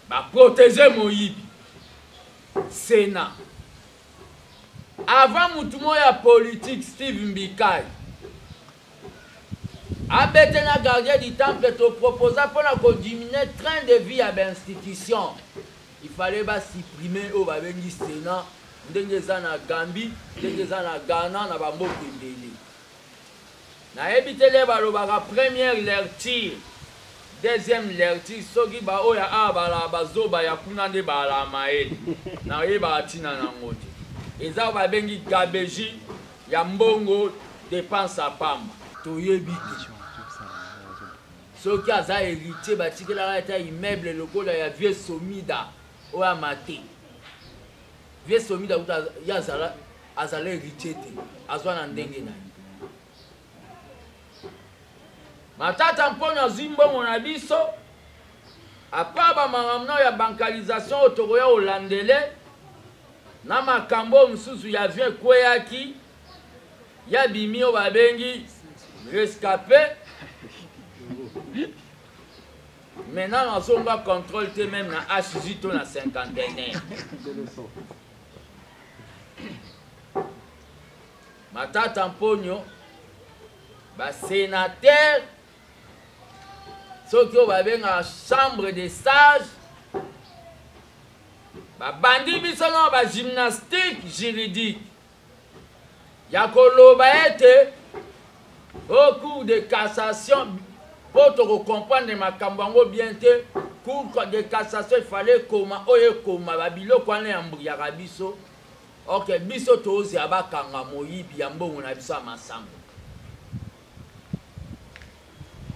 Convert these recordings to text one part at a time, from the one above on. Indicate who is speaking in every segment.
Speaker 1: ba protéger Moyibi Sénat avant mutumo ya politique Steve Mbikai abete na gardien du temple te proposa pour diminuer train de vie à l'institution. Il fallait pas supprimer au babengi Sénat ndenge za na Gambie ndenge za na Ghana na bamboka ndeli na ebitele balobaka première lecture deuxième lecture soki ba oya abala bazoba ya kuna nde bala maeli na yeba tina na ngoti eza babengi gabeji ya mbongo dépense à pamba toyebi soki aza héritier batikela ta immeuble lokola ya vieux somida oya mate vieux somida uta ya azala héritier te azwa na ndenge na matata mpona zimbongo na biso apa ba makamno ya bankalisation otokoya olandele na makambo mususu ya vieux kweyaki ya bimi o babengi rescapé. Maintenant, on va contrôler même na HJ to na 51. Matata Mponyo, ba sénateur, ceux qui ont la chambre des sages, ba bandi bisono ba gymnastique juridique. Yakolo ba été au cours de cassation. Pour te comprendre ma kambango bien te cours de cassation il fallait koma oye koma babilo kwane ambriaka biso ok biso tozi abakanga Moyibi ya mbongo na biso amasango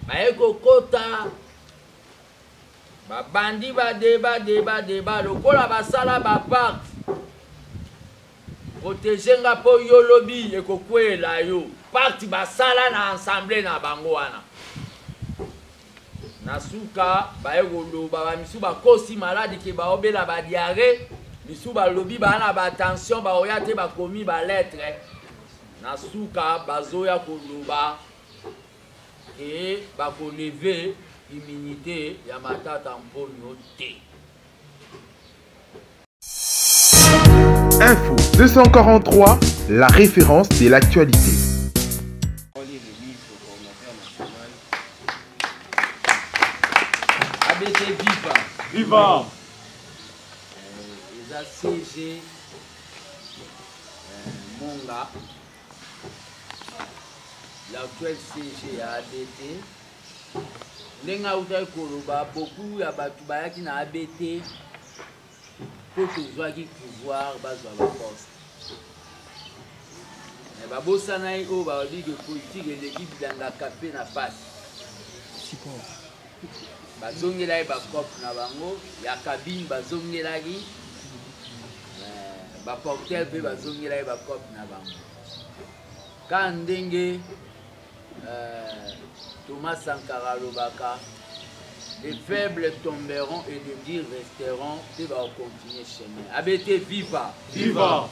Speaker 1: baye kokota babandi ba débat lokola basala ba part protéger nga po yolobi ekokwela yo parti basala na assemblée na bango wana Nasuka baye koloba ba misu ba kosi malade ke ba obela ba diarrhée misu ba lobi ba na ba tension ba oya te ba komi ba lettre Nasuka bazoya koloba et ba ko lever immunité ya Matata Mponyo te.
Speaker 2: Info 243, la référence de l'actualité.
Speaker 1: Viva!
Speaker 3: Viva!
Speaker 1: Les ACG Monga, l'actuel CG à ABT. Nenga uta koloba beaucoup ya batu bayaki na ABT pour que soit qui pouvoir bazwa ba poste. Mais babosa na yo ba dit que politique et l'équipe danga capé na passe. Bazongela ba cop na bango ya cabine bazongela ki ba porteur pe bazongela ba cop na bango kandenge Thomas Sankara lobaka les faibles tomberont et les durs resteront et va continuer chemin ABT viva
Speaker 3: Viva!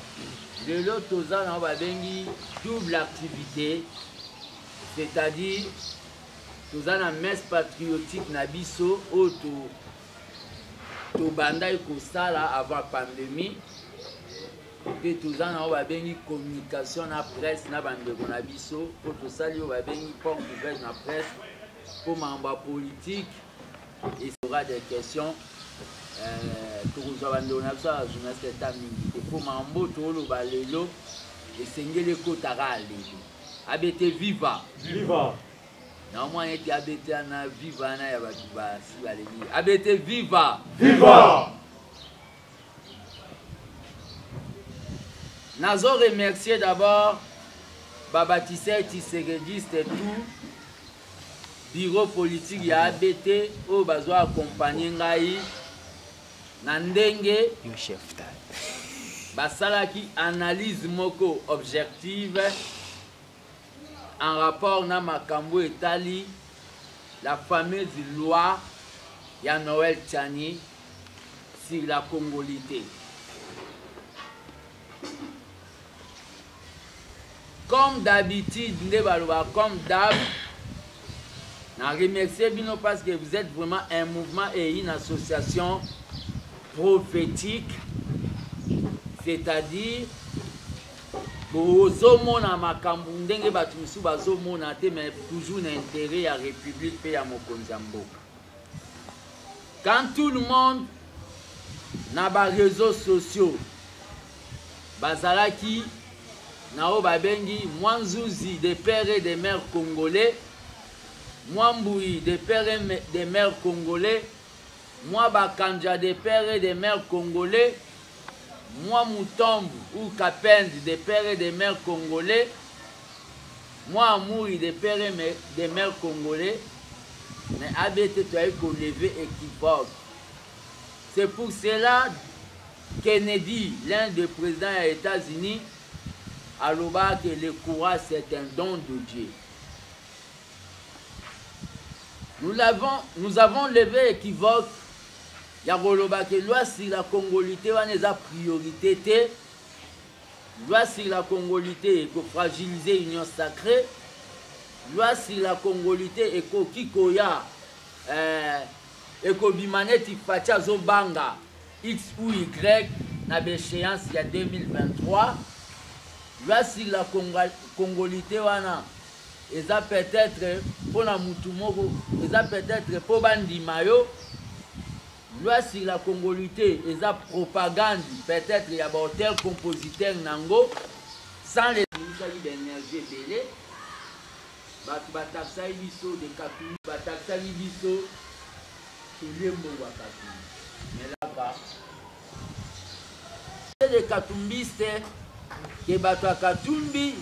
Speaker 1: de l'autre ozana ba bengi double activité c'est-à-dire nous avons une messe patriotique na biso auto to banda ikosala avant la pandémie et nous avons une communication na presse na bandeko na biso pour to sali ba bengi pont ouvert na presse pour mamba politique et sera des questions to ko bandeko na biso journaliste ta mingi pour mambo to lo balelo et sengele kotara lelo ABT viva
Speaker 3: Viva!
Speaker 1: na mwa eti ABT na viva na ya batu basi baleli ABT viva
Speaker 3: Viva!
Speaker 1: nazo remercier d'abord Babatissé Tshisekedi et tout bureau politique ya ABT o bazo accompagner ngai na ndenge
Speaker 4: yo chef ta
Speaker 1: basalaki analyse moko objective en rapport na makambo etali la fameuse loi ya Noël Tchani sur la congolité. Comme d'habitude, comme d'hab, Je remercie Bino parce que vous êtes vraiment un mouvement et une association prophétique, c'est-à-dire bozomona makambo ndenge batu misu bazomona te mais toujours l'intérêt ya République pe ya mokonzi ya mboka. Quand tout le monde na ba réseaux sociaux bazalaki nao babengi Mwanzuzi des pères et des mères congolais, Mwamboui des pères et des mères congolais, moi Bakanja des pères et des mères congolais, moi Moutombo ou Kapend des pères et des mères congolais, moi Amouri des pères et des mères congolais, mais ABT tu as eu qu'on lever équivoque. C'est pour cela Kennedy, l'un des présidents des États-Unis, a l'oba que le courage c'est un don de Dieu. Nous avons levé équivoque. Il y a que loi sur la congolité, on a priorité. Loi sur la congolité, il faut fragiliser l'union sacrée. Loi sur la congolité, il faut kikoya, il faut bimaneti fatia zobanga, X ou Y, na béchéance il y a 2023. Loi sur la congolité, wana. Et ça peut-être pour la Moutoumoko, et ça peut-être pour Bandi Mayo. Loi sur la congolité, et ça propagande, peut-être il y a un tel compositeur Nango, sans les d'énergie belé, Bataxa Ibiso de Katumi, Bataxa Ibiso, c'est le mot Katumi. Mais là-bas, c'est des Katumbistes, qui battent Katumbi.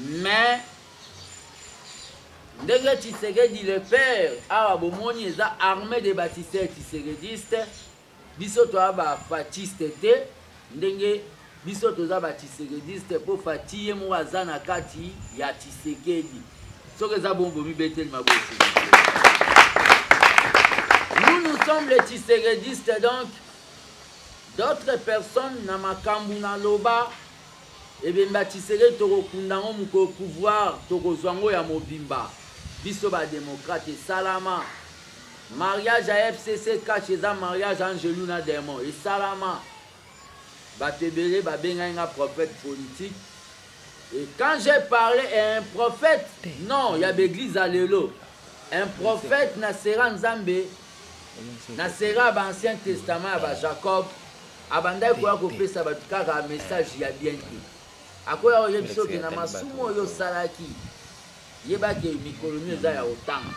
Speaker 1: Mais ndenge Tshisekedi le père awa bomoni eza armée de bâtisseurs tshisekidistes biso toa ba fatiste te ndenge biso toza ba tshisekidiste po fati ye mo aza na kati ya Tshisekedi soki eza bongo mibeteli mabosi. Nous sommes les tshisekidistes, donc d'autres personnes na makambu na loba. Et bien, Tshisekedi toko kundango muko pouvoir toko zwango ya mobimba. Biso ba démocrate salama. Mariage à FCC kacheza mariage Angeluna Demon et salama. Ba tebele ba benga prophète politique. Et quand j'ai parlé à un prophète, non, il y a l'église à l'élo. Un prophète nasera Nzambe, nasera l'Ancien Testament à Jacob. Abanda kwa kopesa ba tukaka message ya bien qui. Akoya oye biso ke na masumo yo salaki yeba ke mikolomi eza ya otanga.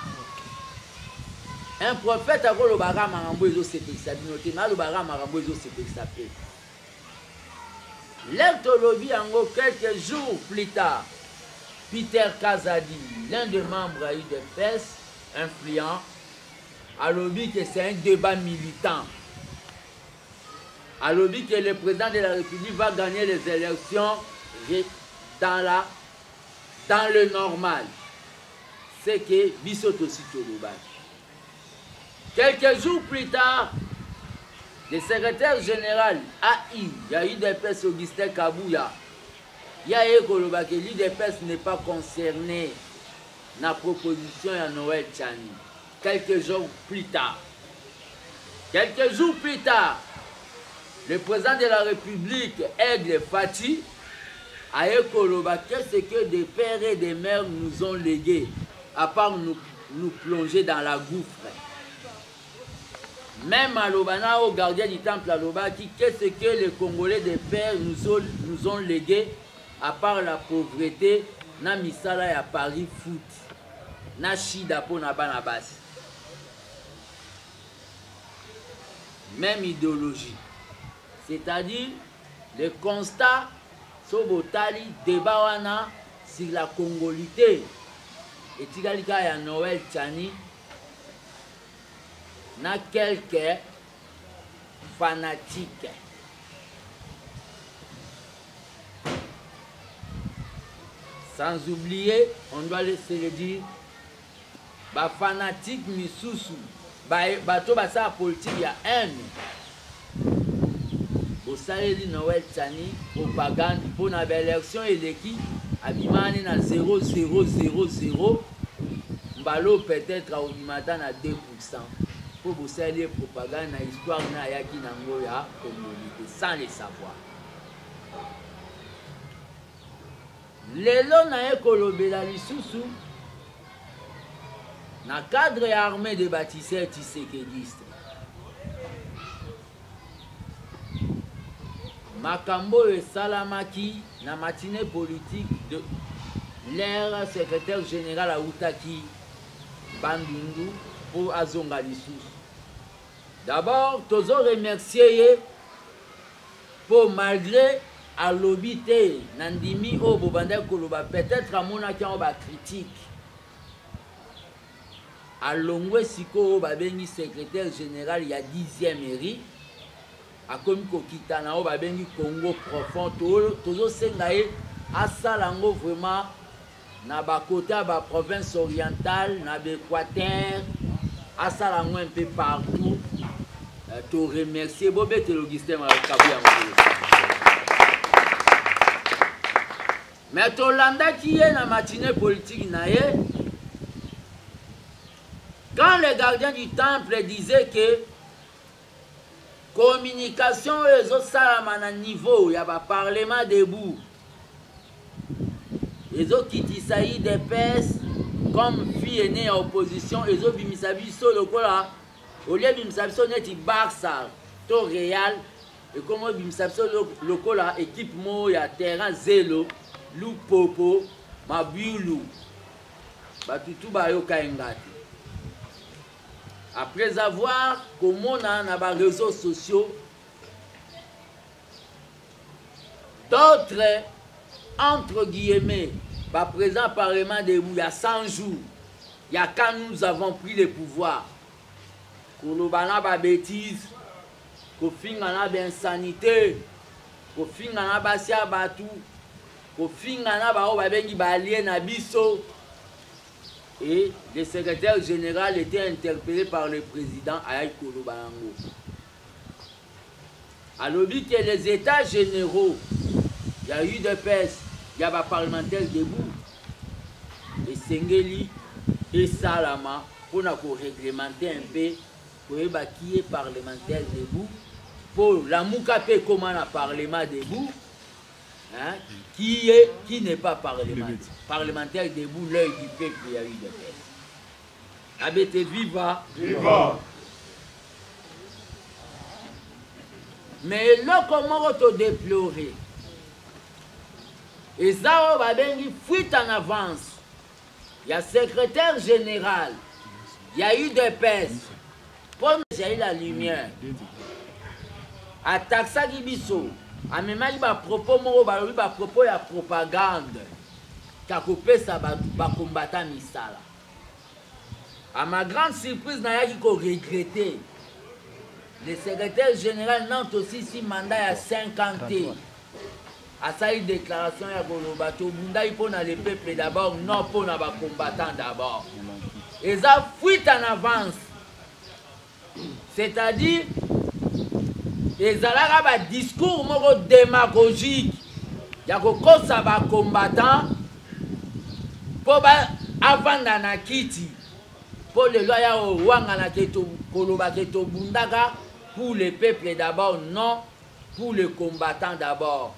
Speaker 1: Un prophète akolo baga marambo ezo sepekisa binote na lo baga marambo ezo sepekisa pe. L'Ertolobi yango quelques jours plus tard, Peter Kazadi, l'un des membres à UDPS, influent, a lobby que c'est un débat militant. A lobby que le président de la République va gagner les élections dans le normal. C'est que Bissoto Sitoloba. Quelques jours plus tard, le secrétaire général AI, il y a eu des personnes Augustin Kabouya. Il y a eu que l'UDPS n'est pas concerné dans la proposition de Noël Tchani. Quelques jours plus tard, le président de la République, Aigle Fati, a eu qu'est-ce que des pères et des mères nous ont légué, à part nous plonger dans la gouffre. Même à Lobana, au gardien du temple à Lobaki, qu'est-ce que les Congolais des pères nous ont légué, à part la pauvreté, na misala ya Paris foot, na shida po na banabas. Même idéologie. C'est-à-dire, le constat, Sobotali, débat wana sur la congolité. Et Tigalika ya Noël Tchani, na quelques fanatiques. Sans oublier, on doit laisser le dire, ba fanatique misusu, bato basa politique ya haine. Au Saleli Noël Tchani, propagande pour la élection et l'équipe, abimane na 0,000 mbalo peut-être aobimata na 2% pour vous saluer propagande na histoire na yaki nango ya communauté sans le savoir. Lelo na ekolobela lisusu na cadre ya armée de bâtisseurs tshisekediste. Makambo esalamaki na matinée politique de l'air secrétaire général Aoutaki Bandundu pour azonga lisusu. D'abord, tozo remercier pour malgré alobité nandimi o bobanda koloba peut-être amona ki on ba critique. Alongwe siko babengi secrétaire général ya 10e mairie akomi kokita na o babengi Congo profond tozo senga ye asalango vraiment na ba côté ba province orientale na Équateur asalango un peu partout te remercier bobete Augustin Makabuya. Mais Tolanda qui est na matinée politique na ye. Quand les gardiens du temple disaient que communication et autres salamana niveau, il y a un parlement debout. Les autres qui tissaillent des pèses comme fille née en opposition, les autres bimisabiso le cola, au lieu bimisabiso neti Barça, to Real, et comme bimisabiso le cola, équipe mo ya terrain zélo, lou popo, mabiulu, batutu ba yo kaengati. Après avoir, comme on a dans les réseaux sociaux, d'autres, entre guillemets, par présent parlement de il y a 100 jours, il y a quand nous avons pris le pouvoir, qu'on nous a pas bêtises, qu'on finit en insanité, qu'on finit en abasia batou, qu'on finit en ababengi na biso. Et le secrétaire général était interpellé par le président Ayaï Kolobalango. Alors que les états généraux, il y a eu des pèses, il y a des parlementaires debout. Et Sengeli et Salama, pour nous réglementer un peu, pour qui est parlementaire debout, pour la Moukapé comment un parlement debout, hein, qui n'est pas parlementaire debout, l'œil du peuple, il y a eu des pères. Abete viva. Viva. Mais là, comment on te déplorer? Et ça, on va bien fuite en avance. Il y a secrétaire général, il y a eu des pères. Pour nous, j'ai eu la lumière. À Taxa Gibiso. A même il va propos moro balobi ba propos ya propagande ka kopesa ba combattant misala. À ma grande surprise na yaki ko regretter le secrétaire général Nantes aussi si mandat à 50 ans. A ça une déclaration ya koloba to bunda il pona le peuple d'abord non pona ba combattant d'abord. Et ça fuite en avance. C'est-à-dire et zalaka ba discours moko démagogique ya kokosa ba combattant po ba avanda na kiti po le loya o wanga na keto koloba keto bundaka pour le peuple d'abord non pour le combattant d'abord.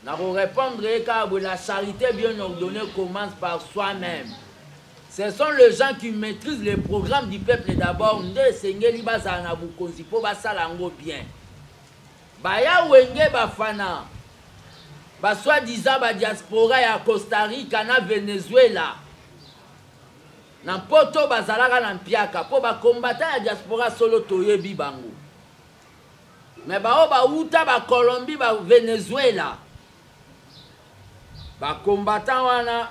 Speaker 1: Na ko répondre que la charité bien ordonnée commence par soi-même. Ce sont les gens qui maîtrisent les programmes du peuple d'abord nde sengeli baza na bukonzi po basala ngo bien. Baya wenge bafana ba soi-disant ba diaspora ya Costa Rica na Venezuela na poto bazalaka na mpiaka po ba combattant ya diaspora solo toyebi bango mais ba o ba uta ba Colombie ba Venezuela ba combattant wana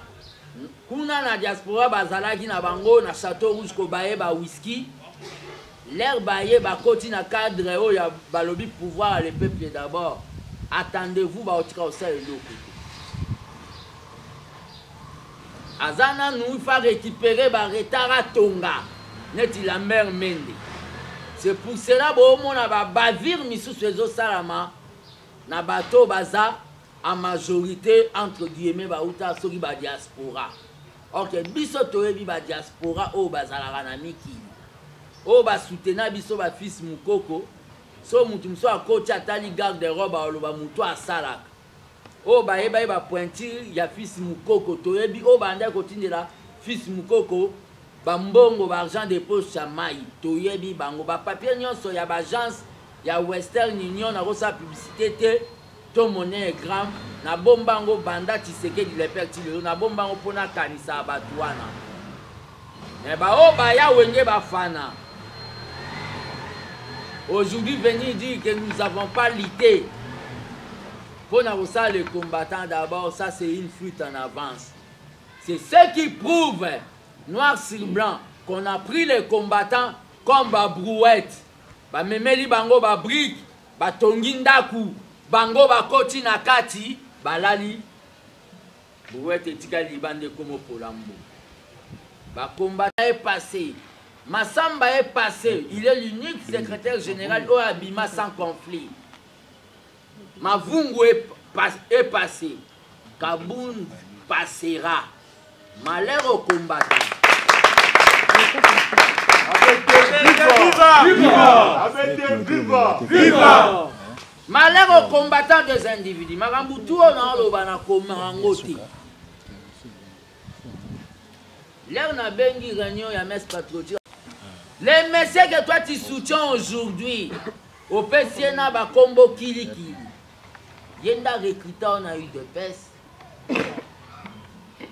Speaker 1: kuna na diaspora bazalaki na bango na Château Rouge ko baye ba whisky. L'air baillé bakoti na cadre o ya balobi pouvoir le peuple d'abord. Attendez-vous ba otika osa eloko. Azana nous fa récupérer ba retara tonga neti la mer Mende. C'est pour cela bo mona ba bavir misusu ezo salama na bato baza en majorité entre guillemets bauta soki ba diaspora. Ok, biso toyebi ba diaspora o bazalaka na mikili. O ba soutenir biso ba fils mukoko. So mutu mso akoti atali garde robe aloba mutu asalaka. O ba yeba ba pointure ya fils mukoko toyebi o ba ndeko tindela fils mukoko ba mbongo ba argent de poche ya mai toyebi bango ba papier nyonso ya ba agence ya Western Union na kosa publicité te to monnaie gram na bombango banda Tshisekedi le père Tilelo na bombango pona kanisa batu wana. Mais ba o ba ya wenge ba fana. Aujourd'hui venir dire que nous n'avons pas lutté pour ça les combattants d'abord, ça c'est une fuite en avance. C'est ce qui prouve noir sur blanc qu'on a pris les combattants comme ba brouette. Ba memeli bango ba brique, ba tongindaku, bango ba koti na kati, ba lali. Brouette etika libande comme Polambo. Ba combattant est passé. Massamba est passé. Il est l'unique secrétaire général au Abima sans conflit. Mavungu est passé. Kaboun passera. Malheur aux combattants. Viva! Malheur aux combattants des individus. Marambutu on a l'obana komarangoti. L'air n'a bengi réunion ya mes patriotiques. Les messieurs que toi tu soutiens aujourd'hui, au PCNA ba combo kili. Yenda recruteur on a eu de peste.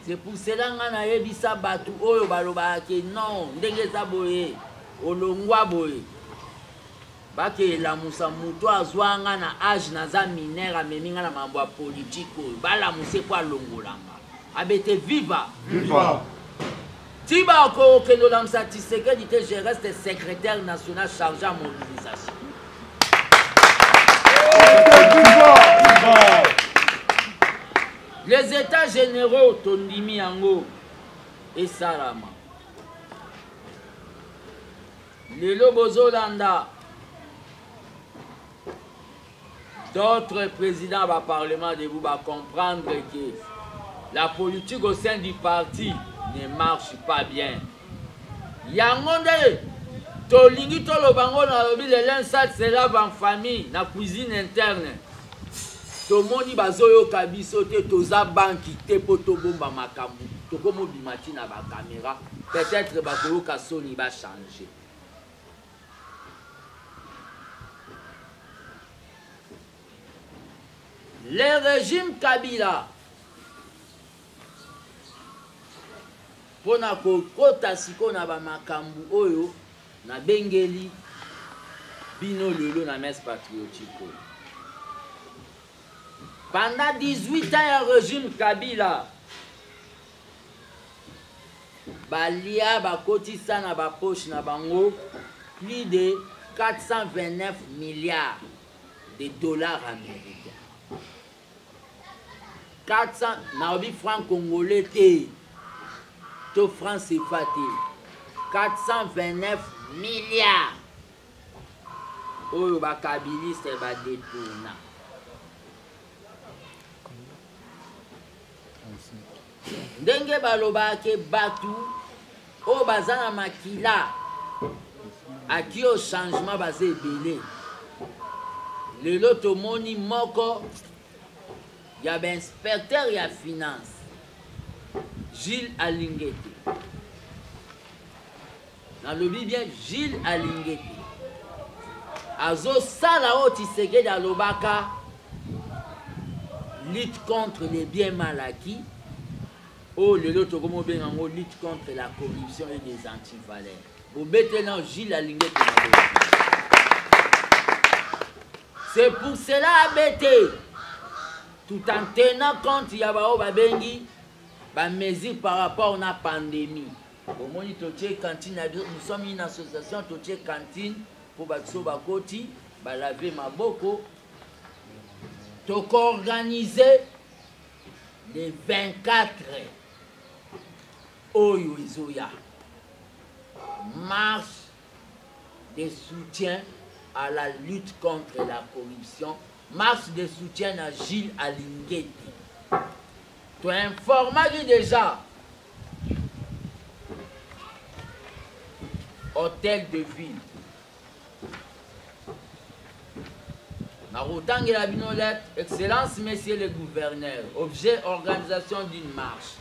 Speaker 1: C'est pour cela qu'on a eu ça batu oyo baloba ke non ndenge za boye olongwa boye. Ba ke la musa muto azwanga na âge na za minera meminga na mambo politique ba la musa kwa longolanga. Abete viva. Viva. Tiba ko kendo la musa Tshisekedi je reste secrétaire national chargé à mobilisation. Les états généraux Tondimi Yango et Salama. Les Lobozolanda. D'autres présidents du Parlement de vous comprendre que la politique au sein du parti ne marche pas bien. Yangonde, Tolingi Tolobango na lobi le linsat se lave en famille, na cuisine interne. Tomoni bazoyo kabiso te toza banki te poto bomba makambu. Tokomo bimati na ba caméra, peut-être bakoyo kasoni va changer. Le régime Kabila pona kokota siko na ba makambu oyo na bengeli bino lelo na mes patriotique. Pendant 18 ans ya régime Kabila balia bakotisa na ba poche na bango plus de 429 milliards de dollars américains. 400 naobi francs congolais te to francs CFA te 429 milliards oyo bakabiliste ba détourna. Ndenge baloba ke batu o bazana makila aki au changement basé belé. Lelo tomoni moko ya ben inspecteur ya finance Gilles Alingete. Dans le bien Gilles Alingete. Azo sala o Tshisekedi alobaka lutte contre les biens mal acquis. Oh, le loto comme bien en lutte contre la corruption et les antivaleurs. Au bételant Gilles Alingete. C'est pour cela abété. Tout en tenant compte il y a babengi ba mesures par rapport à la pandémie. Au moins cantine, nous sommes une association totier cantine pour bakso bakoti ba laver maboko. To organiser les 24 Oyo Izoya marche de soutien à la lutte contre la corruption marche de soutien à Gilles Alingeti. Tu informes déjà hôtel de ville. Narotangela Binolet, Excellence, Messieurs les gouverneurs, objet organisation d'une marche.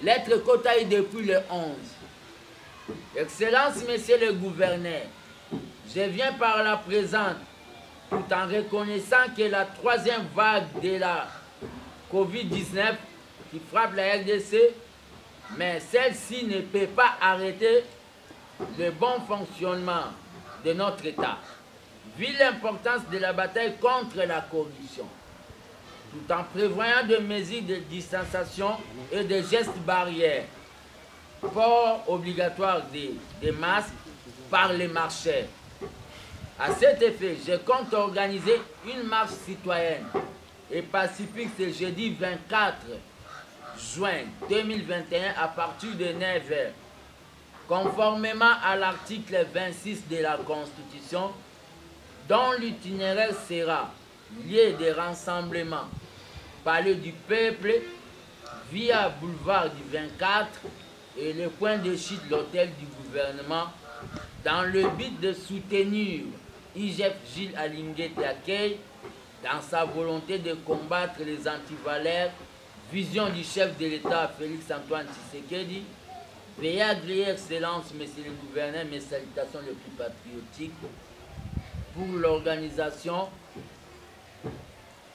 Speaker 1: Lettre Kotaï depuis le 11. Excellence, Messieurs les gouverneurs, je viens par la présente tout en reconnaissant que la troisième vague de la COVID-19 qui frappe la RDC, mais celle-ci ne peut pas arrêter le bon fonctionnement de notre État, vu l'importance de la bataille contre la corruption, tout en prévoyant des mesures de distanciation et de gestes barrières, port obligatoire des masques par les marchés. À cet effet, je compte organiser une marche citoyenne et pacifique ce jeudi 24 juin 2021 à partir de 9h. Conformément à l'article 26 de la Constitution, dont l'itinéraire sera lieu de rassemblement, palais du peuple, via boulevard du 24 et le point de chute de l'hôtel du gouvernement, dans le but de soutenir IGF Gilles Alingeti Accueil dans sa volonté de combattre les antivaleurs, vision du chef de l'État Félix Antoine Tshisekedi. Veuillez agréer, Excellence, Messieurs les gouverneurs, mes salutations les plus patriotiques pour l'organisation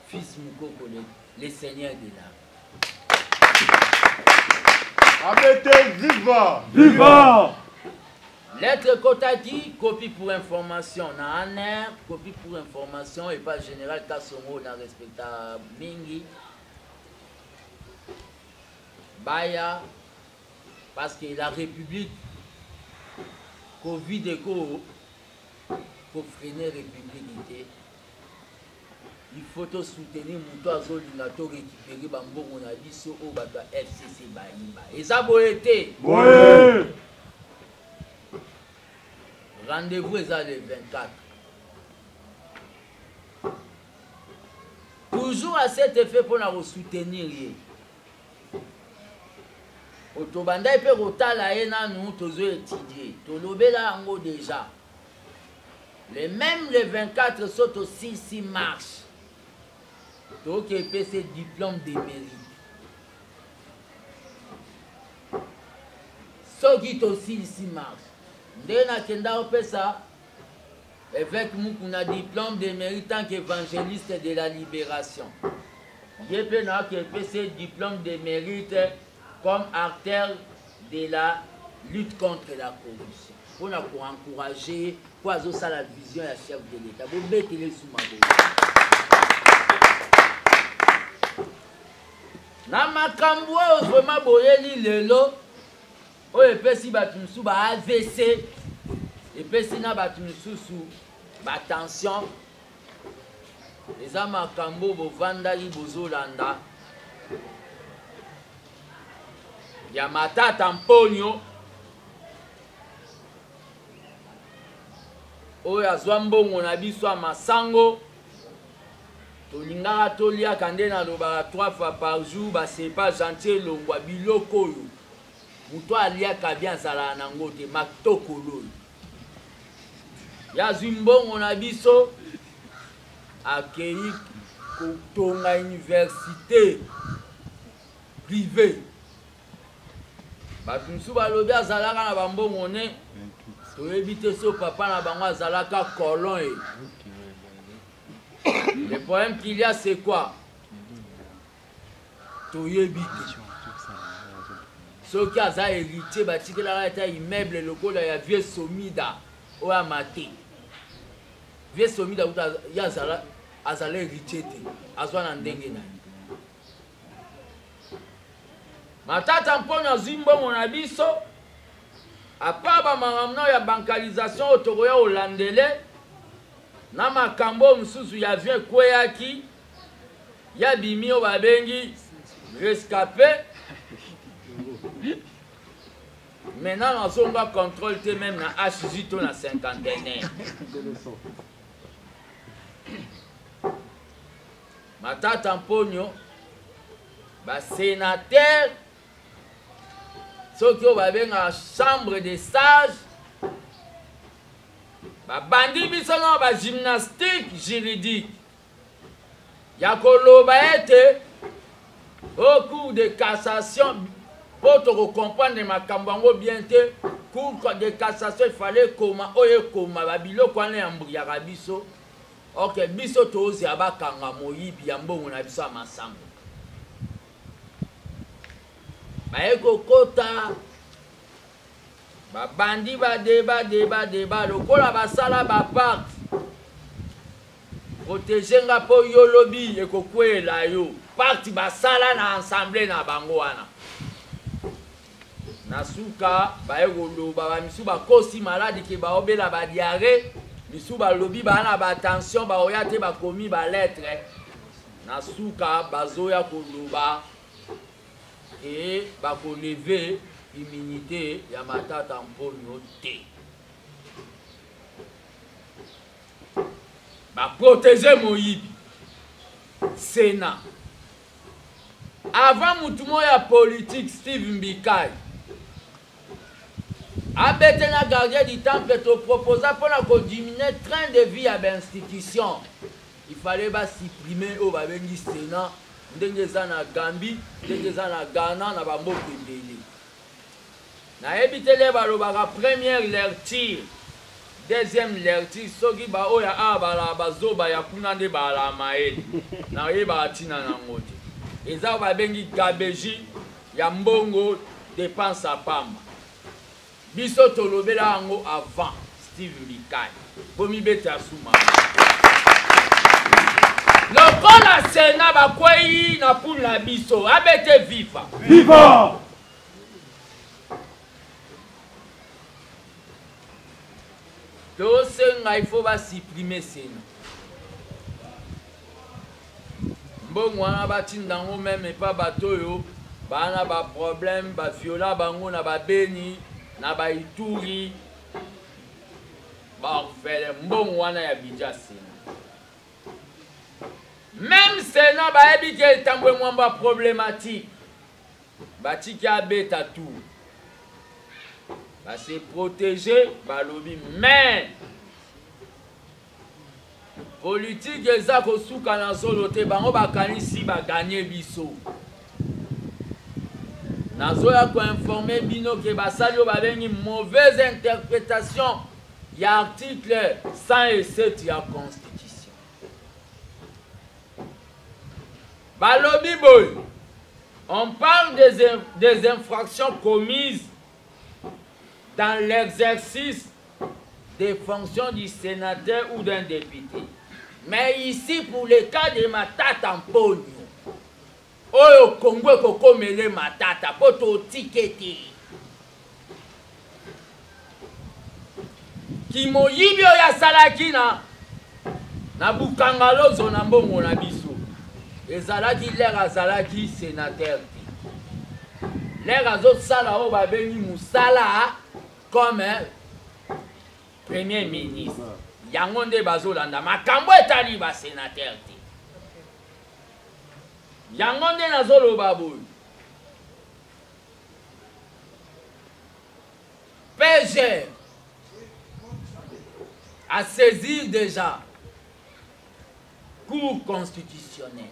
Speaker 1: Fils Moukoko, les seigneurs de l'art.
Speaker 3: Arrêtez, viva!
Speaker 4: Viva!
Speaker 1: Lettre Kotaki, copie pour information. Naner, copie pour information et pas général Kassongo, na respectable Mingi. Baya, parce que la République, Covid et Co, pour freiner la République, il faut soutenir Moutoazo Linato récupérer Bambo Monabiso au Bata FCC Baïba. Et ça a été.
Speaker 4: Oui!
Speaker 1: Rendez-vous est à le 24. Toujours à cet effet pour nous soutenir. Otobanda et Perotala et nous tous étudier. Tolobela ango déjà. Même le 24 sont aussi 6 marches. Donc il peut ce diplôme de mérite. Ce qui est aussi 6 marches. Ndena kenda opesa avec mukuna diplôme de mérite en tant qu'évangéliste de la libération. Yépe na qui ce diplôme de mérite comme acteur de la lutte contre la corruption. Pour nous encourager, pour ça la vision du chef de l'État. Vous mettez les sous ma na makambo vraiment boyeli lelo. O epesi batu musu ba AVC, epesi na batu mususu ba tension. Eza makambo bovandaki bozolanda ya matata mponyo oyo azwa mbongo na biso ya masango. Tolingaka toliaka nde nalobaka 3 fois par jour basepa gentil elongwa biloko oyo mutu aliaka bien azalaka nango te matokolo oyo yazwi mbongo na biso akei kotonga université privé. Bato mosusu balobi azalaka na bambongo ne toyebi te so papa na bango azalaka colon e. Le problème qu'il y a c'est quoi? Toyebi te soki aza héritier batikelaka ata immeuble lokola ya Vieux Somida oyo amate. Vieux Somida kuta ya azala héritier te azwa na ndenge na ye. Matata mpona azwi mbongo na biso apa bamakambo ya bankalisation oyo tokoya olandele na makambo mosusu ya vie ekweyaki ya bimi oyo babengi rescapé. Maintenant nazonga contrôle te même na HJ to na 51. Matata Mponyo, ba sénateur, ceux qui ont la chambre des sages, ba bandi bisono ba gymnastique juridique. Yakolo ba été au cours de cassation pour te comprendre ma kambango bien te cours de cassation il fallait comment oye koma ba biloko wana ya mbuyaka biso. Ok biso tozi abakanga moyibi ya mbongo na biso masambo. Ba ekokota ba bandi ba débat lokola basala ba part protéger nga po yolobi ekokwela yo parti basala na ensemble na bango wana nasuka baekoloba bamisu bakosi maladi ke baobela ba diarrhée misu balobi bana ba attention baoya te bakomi ba lettre nasuka bazoya koloba et bakolever immunité ya Matata Mponyo te ba protéger Moyibi Sénat avant mutumo ya politique Steve Mbikai abete na gardien du temple te proposa pour na diminuer train de vie à l'institution il fallait ba supprimer au babengi Sénat ndenge za na Gambie ndenge za na Ghana na ba mboka ndele na ebitele balobaka première lecture deuxième lecture soki ba oya abala bazoba ya kuna nde bala maeli na yeba tina na ngoti eza babengi gabeji ya mbongo dépense à pamba biso tolobela yango avant Steve Mbikai bomi beta suma lokola Sénat bakwei na pula biso abete viva il faut supprimer Sénat. Mbongo wana batindango même pas batoyo bana ba problème ba viola bango na ba beni na ba ituri ba fele mbongo wana ya bija Sénat. Même Sénat ba ebike tambwe mwamba problématique batiki abeta tout. Ba se protéger ba lobi mais politique eza kosuka na solo te bango bakanisi ba gagner biso nazoya ko informer bino ke basali ba bengi mauvaise interprétation ya article 107 ya constitution balobi boy on parle des infractions commises dans l'exercice des fonctions du sénateur ou d'un député. Mais ici, pour le cas de Matata Mponyo, oyo Congo koko mele Matata, poto tiketi. Kimoyibi oya salaki na bukangalo zona mbongo na biso. Ezalaki l'air azalaki sénateur. L'air azot sala o babengi musala comme premier ministre. Yango nde bazolanda makambo etali ba sénateur te. Yango nde nazoloba boy. PG a saisi déjà Cour constitutionnelle.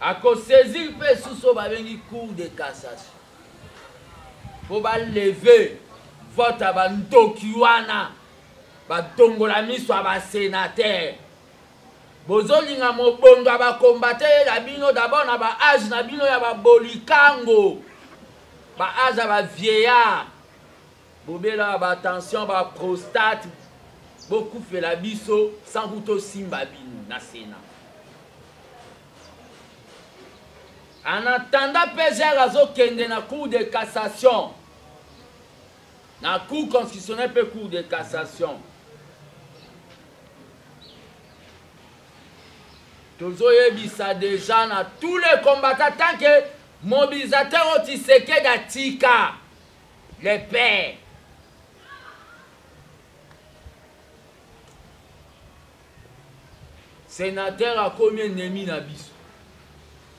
Speaker 1: A saisir pe sous babengi Cour de cassation. Faut ba lever vote à Bantokiwana, Batongola miso à ba sénateur. Bozolinga mobondo à ba combattre la bino d'abord na ba âge na bino ya ba bolikango. Ba âge à ba vieillard. Bobela ba attention ba prostate. Beaucoup fait la biso sans couteau simba bino na Sénat. En attendant PGR azo kende na Cour de cassation. La Cour constitutionnelle peut Cour de cassation. Tozoyebisa déjà na tous les combattants tant que mobilisateurs ont tisséqué d'atika les pères. sénateur a commis ennemi na biso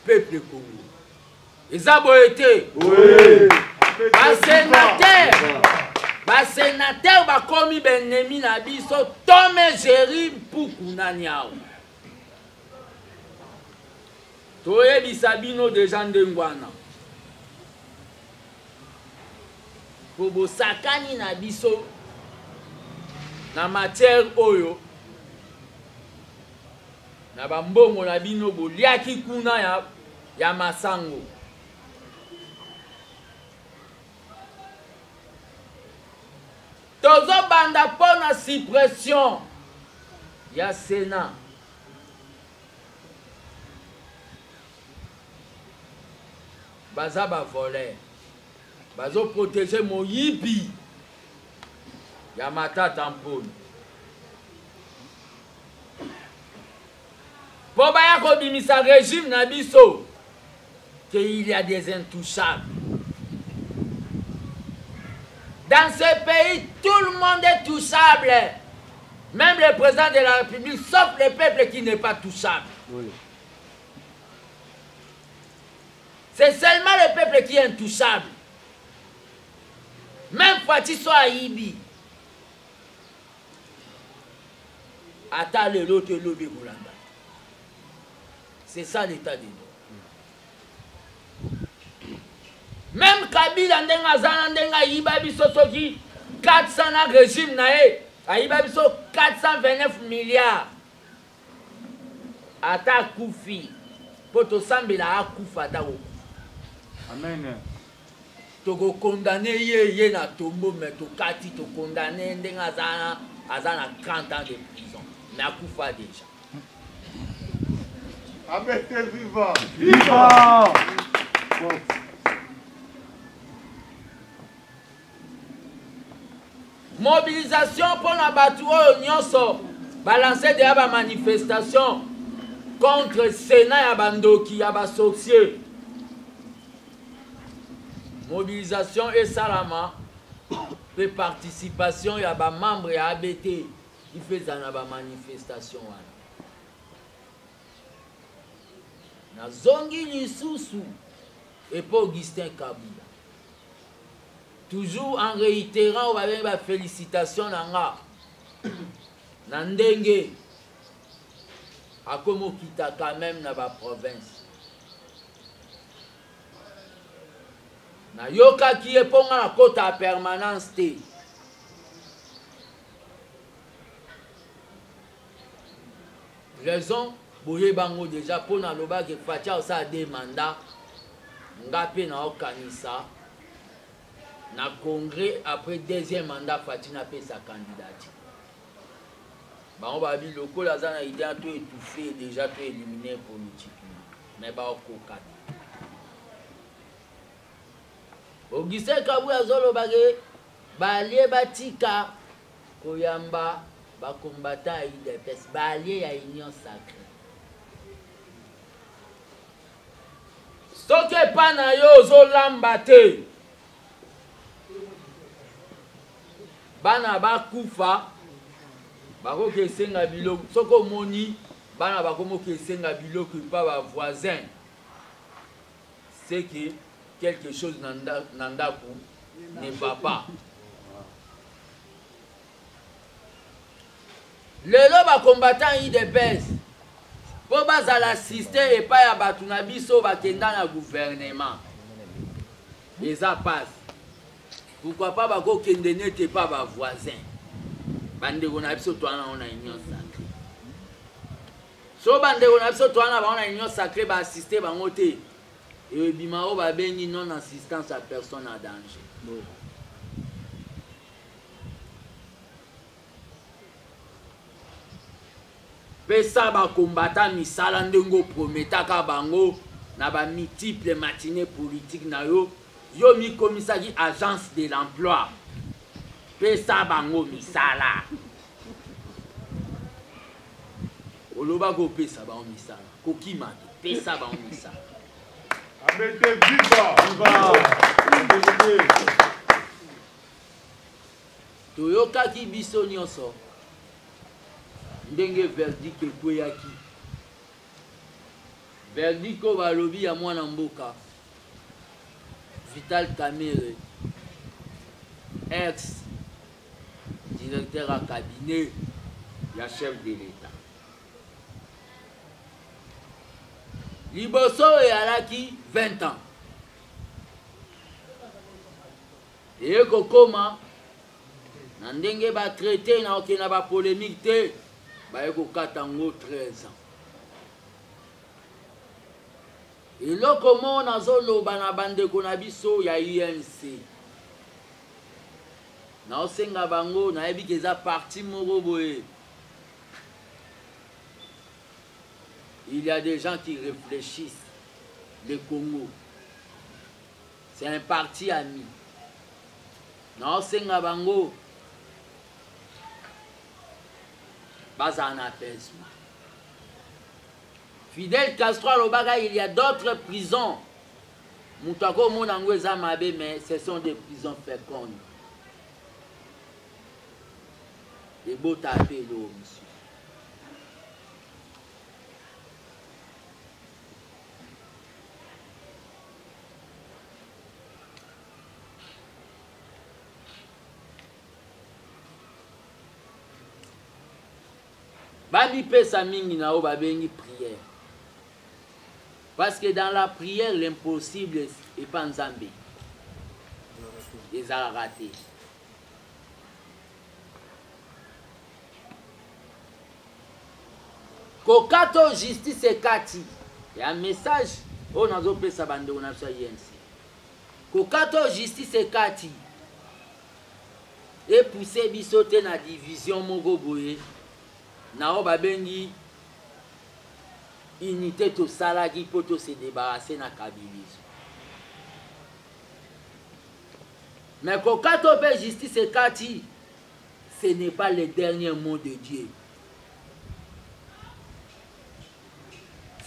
Speaker 1: peuple congolais eza boye te basénateur bakomi baennemi na biso Tom et Jerry mpuku nani awa toyebisa bino deja ndenge wana po bosakani na biso na matière oyo na bambongo na bino boliaki kuna ya masango tozobanda mpo na suppression ya Sénat baza bavoler bazoprotege moyibi ya matata mponi mpo baya kobimisa régime na biso qu'il y a des intouchables. Dans ce pays, tout le monde est touchable. Même le président de la République, sauf le peuple qui n'est pas touchable. Oui. C'est seulement le peuple qui est intouchable. Même Fati soit à Ibi. Attends l'autre lobby Goulanda. C'est ça l'état des droits. Même Kabila ndenga zana ndenga yiba biso soki 400 na régime na ye ayiba biso 429 milliards ata kufi poto sambela akufa ata okufa.
Speaker 3: Amen.
Speaker 1: Toko condamné ye na tombeau mais to kati to condamné ndenga zana azana 30 ans de prison mais akufa déjà.
Speaker 3: Amen, viva! Viva! Bon.
Speaker 1: Mobilisation pour la bataille nyonso balancer de la manifestation contre Sénat ya bandoki ya basorcier. Mobilisation et salama de participation ya ba membre ya ABT qui fait na ba manifestation wana. Na zongi lisusu et pour Augustin Kabila. Toujours en réitérant la félicitation nanga Nandenge a comme kita quand même dans la province. Na yoka qui est pour la côte à permanence té. Raison boye bango déjà pour na loba que Fatia ça des mandats ngape na okanisa. Na congrès après deuxième mandat Fatina fait sa candidature. Bah on va dire le coup là ça a été tout étouffé déjà tout éliminé politiquement. Mais bah au coca. Augustin Kabila zolo bagé balie batika koyamba ba combattant IDPS balie ya union sacrée. Stoke pana yo zolamba te. Bana bakufa bako kesenga biloko soko moni bana bakomo kesenga biloko pa ba voisin c'est que quelque chose nanda ku ne va pas. Lelo ba combattant IDPS po bazala assister et pas ya batu na biso bakenda na gouvernement eza passe. Pourquoi pas bako kende nete pas ba voisin bande kona biso twana on a union sacrée so bande kona biso twana ba on a union sacrée ba assister bango te et bima o ba bengi non assistance à personne en danger. Oui. Pesa ba combattant misala ndengo prometaka bango na ba multiples matinées politiques na yo yo mi komisaki agence de l'emploi pesa bango misala oloba ko pesa bango misala kokima pesa bango misala
Speaker 3: Abete viva viva
Speaker 1: toyoka ki biso nyonso ndenge verdict ekweyaki Verdict balobi ya mwana mboka Vital Kamerhe, ex directeur à cabinet ya chef de l'État. Liboso eyalaki 20 ans. Et kokoma na ndenge ba traité na okena ba polémique te ba ekokata ngo 13 ans. Et eloko nazoloba na bandeko na biso ya INC na osenga bango nayebi ke eza parti moko boye. Il y a des gens qui réfléchissent. Le Congo, c'est un parti ami. Na osenga bango baza en apaisement. Fidel Castro Lobaga, il y a d'autres prisons. Moutako Monango Zamabe, mais ce sont des prisons fécondes. Les beaux tapés l'eau, monsieur. Babi pesa mingi na o babengi prière. Parce que dans la prière, l'impossible est pas nzambe. Ils ont raté. Kokato justice et kati. Il y a un message. On a zopé sa bande on a ça INC. Kokato justice et kati. Et pousser bisote na division moko boye. Na o babengi unité to salagi poto se débarrasser na kabilisme. Mais kokato pe justice et kati, ce n'est pas le dernier mot de Dieu.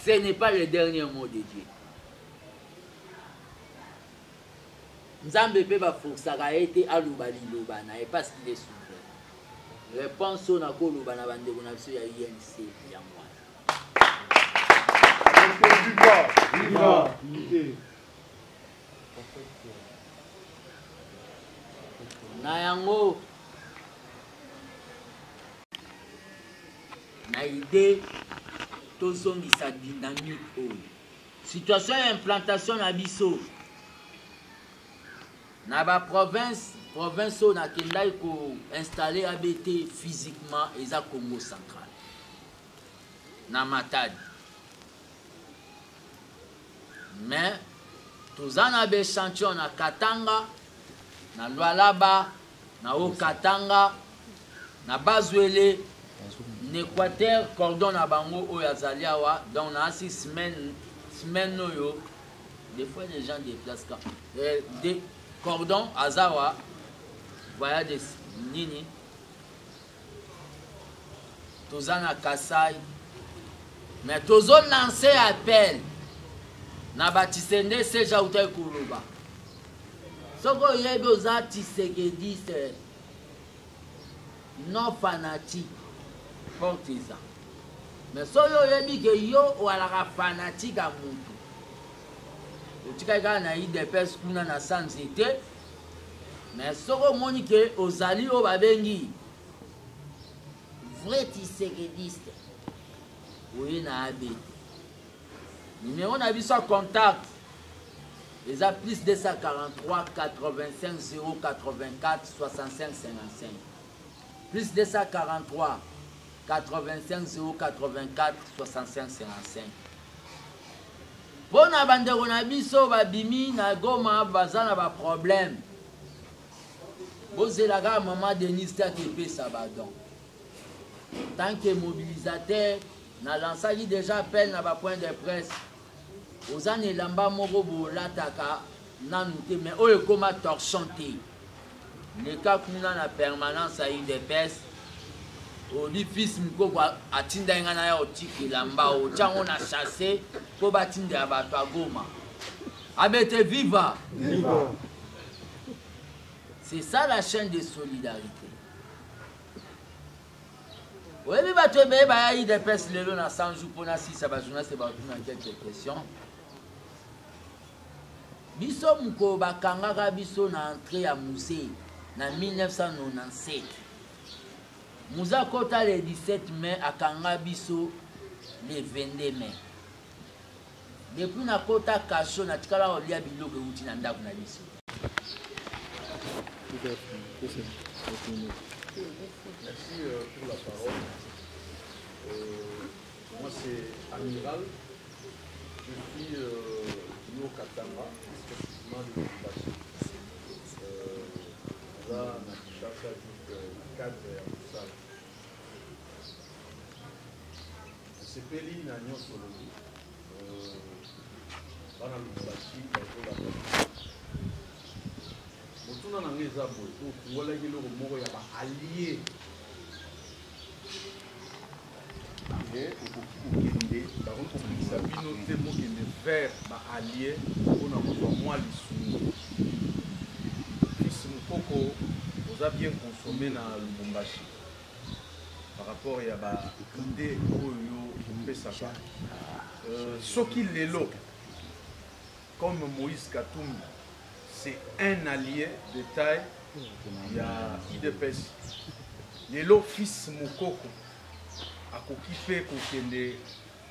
Speaker 1: Ce n'est pas le dernier mot de Dieu. Nzambe pe ba forçaka ete aluba liloba na parce qu'il est souverain. Réponse au na koloba na bande ko na biso ya INC ya mwana.
Speaker 3: Viva!
Speaker 1: Na yango na idée tozongisa dynamique oyo. Situation ya implantation na biso na ba province oyo nakendaki ko installer ABT physiquement eza Congo central na Matadi. Mais toza na béchantillon na Katanga, na Lualaba, na Okatanga, na Bazwele, n'Équateur, cordon na bango oyo azali awa. Donc na 6 semaines oyo, des fois les gens déplacent quand des cordons azawa, voilà des nini. Toza na Kasai, mais tozo lancer appel. Na batisende seja utai kuluba. Soko yebi oza tisekediste non fanatique partisan. Mais soyo yebi ke yo walaka fanatique a muntu. Otika ka na IDPS kuna na sansité. Mais soko moni ke ozali o babengi vrai tisekediste. Oui na ABT. Numéro na biso contact. Les a plus 243 85 084 65 55. Plus 243 85 084 65 55. Bon abandero na biso babimi na Goma bazana ba problème. Bozelaga maman Denise qui fait ça badon. Tant que mobilisateur na lancé déjà appel na ba point de presse. Ozane lamba moko bolataka nanute mais oyo koma torchon te. Le cas kuna na permanence à IDPS oli fils mko atinda ngana ya otiki lamba o chango na chasser po batinda bato a Goma. ABT viva. Viva. C'est ça la chaîne de solidarité. Oui, mais tu as eu des personnes qui ont 100 jours pour 6 journalistes qui ont quelques questions. Biso Mouko Bakanga Biso na entré à musée en 1997. Mouza Kota le 17 mai à Kanga Biso le 22 mai. Depuis na Kota Kacho na Tikala Olia Bilo que vous n'avez pas Biso.
Speaker 3: Merci pour la parole. Moi c'est Amiral. Je suis au Katanga, spécifiquement de Lubumbashi. Là, on a cherché le cadre à ça. C'est Peli Nagnon Sololi. Dans Lubumbashi, Motuna na ngeza boy, Kongola yelo moko ya ba allié. Et okokende ba komisa bino te mokende vers ba allié mpona kozwa mwa lisumu. Fils Mukoko oza bien consommé na Lubumbashi par rapport ya ba ide oyo opesaka. Soki lelo comme Moïse Katumbi, c'est un allié de taille, il y a IDPS. Lelo Fils Mukoko a occupé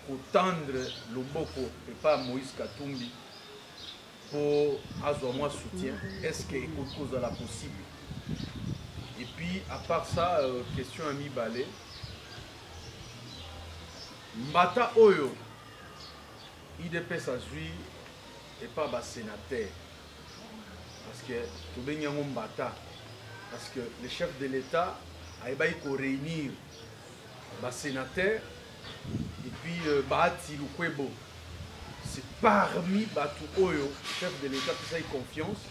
Speaker 3: pour tendre le boko et pas Moïse Katumbi pour avoir moins soutien. Est-ce que quelque chose est possible? Et puis à part ça, question à mi-balé. Mbata Oyo, IDPS a joué et pas bas sénateur. Parce que tout le monde Mbata. Parce que le chef de l'État a réunir les sénateurs et puis Bahati Lukwebo. C'est parmi Batu Oyo, chef de l'État, qui a confiance.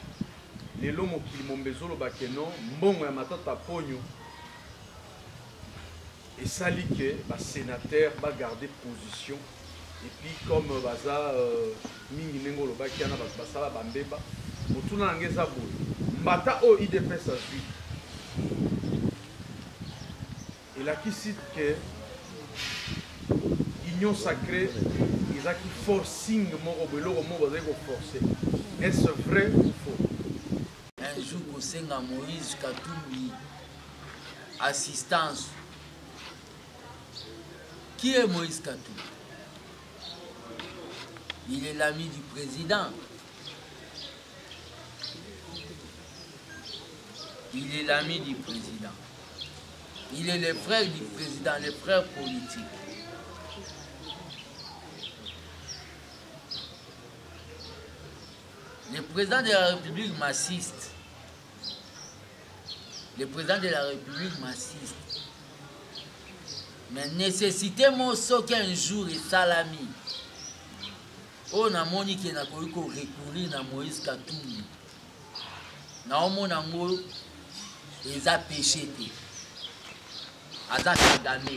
Speaker 3: Les lomo qui m'ont besoin de bakeno, mbongo ya matata ponyo. Et ça dit que les sénateurs va garder position. Et puis comme baza mingi nengo lo bakiana basala bambeba, motuna ngeza boy. Mbata o IDPS a suivi. Et là qui cite que l'union sacrée, ils ont qui forcing forcer. Est-ce vrai ou faux?
Speaker 1: Un jour, Kosenga Moïse Katumbi, assistance. Qui est Moïse Katumbi? Il est l'ami du président. Il est l'ami du président. Il est le frère du président, le frère politique. Le président de la République m'assiste. Le président de la République m'assiste. Mais nécessité mon so qu'un jour et salami. On a moni qui n'a pas recourir à Moïse Katumbi. Na mon amour, ils ont péché. Aza Kagame.